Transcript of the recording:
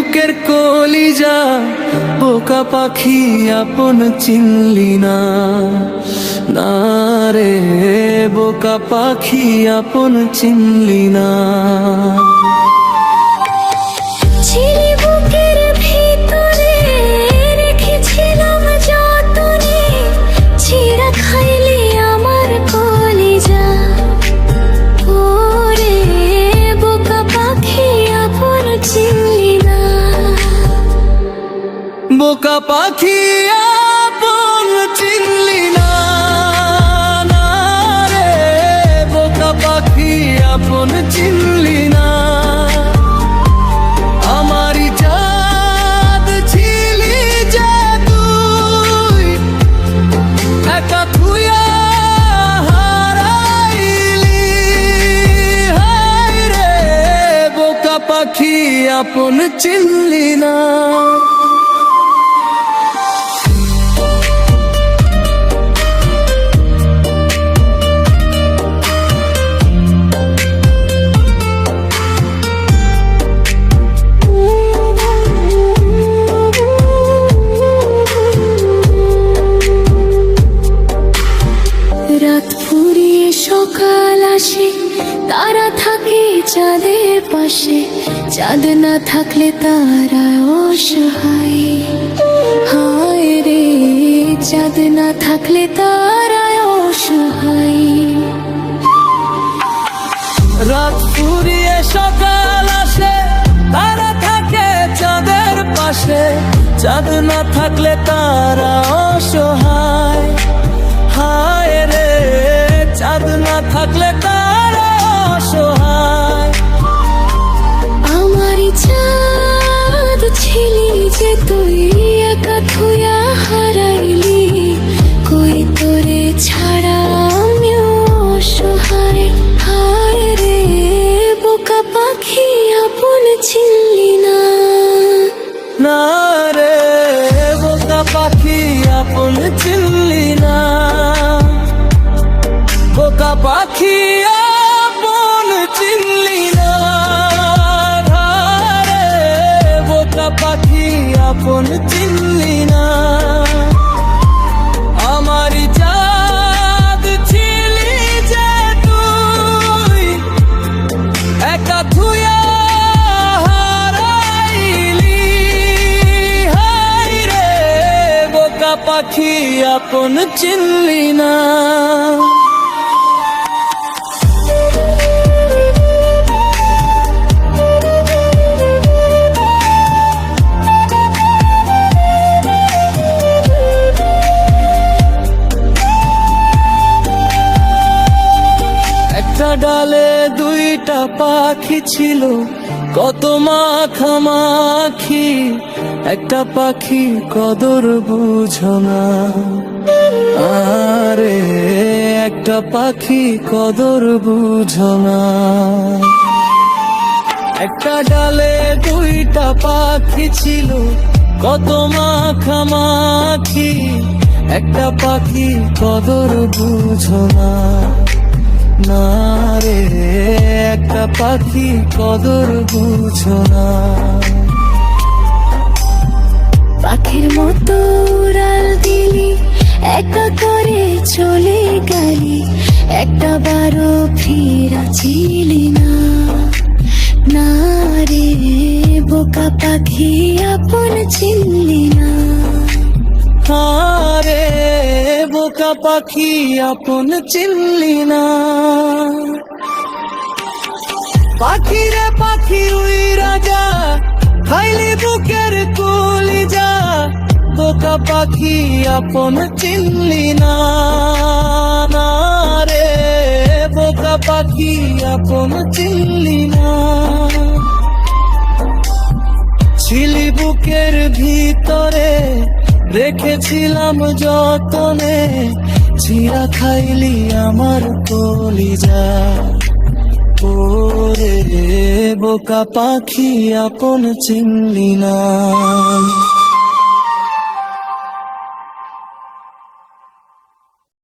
বুকের কলিজা বোকা পাখি আপন চিনলি না, না রে বোকা পাখি আপন চিনলি না। বোকা পাখি আপন চিনলি না, না রে বোকা পাখি আপন চিনলি না। আমারই চাঁদ ছিলি যে তুই, একা থুইয়া হারাইলি, হায় রে বোকা পাখি আপন চিনলি না। রাত ফুরিয়ে সকাল আসে, তারা থাকে চাঁদের পাশে, চাঁদ না থাকলে তারা অসহায়, হায় রে চাঁদ না থাকলে তারা অসহায়। রাত ফুরিয়ে সকাল আসে, তারা থাকে চাঁদের পাশে, চাঁদ না থাকলে তারা অসহায়, হায় রে চাঁদ না থাকলে তারা অসহায়। আমারই চাঁদ ছিলি যে তুই, একা থুইয়া হারাইলি, কই তোরে ছাড়া আমিও অসহায়, হায় রে বোকা পাখি আপন চিনলি না, না রে বোকা পাখি আপন চিনলি না। বোকা পাখি আপন চিনলি না, রে বোকা পাখি আপন চিনলি না। আমারই চাঁদ ছিলি যে তুই, একা থুইয়া হারাইলি, হায় রে বোকা পাখি আপন চিনলি না। একটা ডালে দুইটা পাখি ছিল, কত মাখামাখি, একটা পাখি কদর বুঝো না, আরে একটা পাখি কদর বুঝো না। একটা ডালে দুইটা পাখি ছিল, কত মাখামাখি, একটা পাখি কদর বুঝো না, না রে একটা পাখি কদর বুঝো না। পাখির মতো উড়াল দিলি, একা করে চলে গেলি, একটা বারো ফিরা ছিলি না, না রে বোকা পাখি আপন চিনলি না, আরে বোকা পাখি আপন চিনলি না। পাখি রে পাখি উইরা যা, খাইলি বুকের কলিজা, বোকা পাখি আপন চিনলি না, না রে বোকা পাখি আপন চিনলি না। ছিলি বুকের ভিতরে, রেখেছিলাম যতনে, চিরা খাইলি আমার কলিজা, ওরে বোকা পাখি আপন চিনলি না।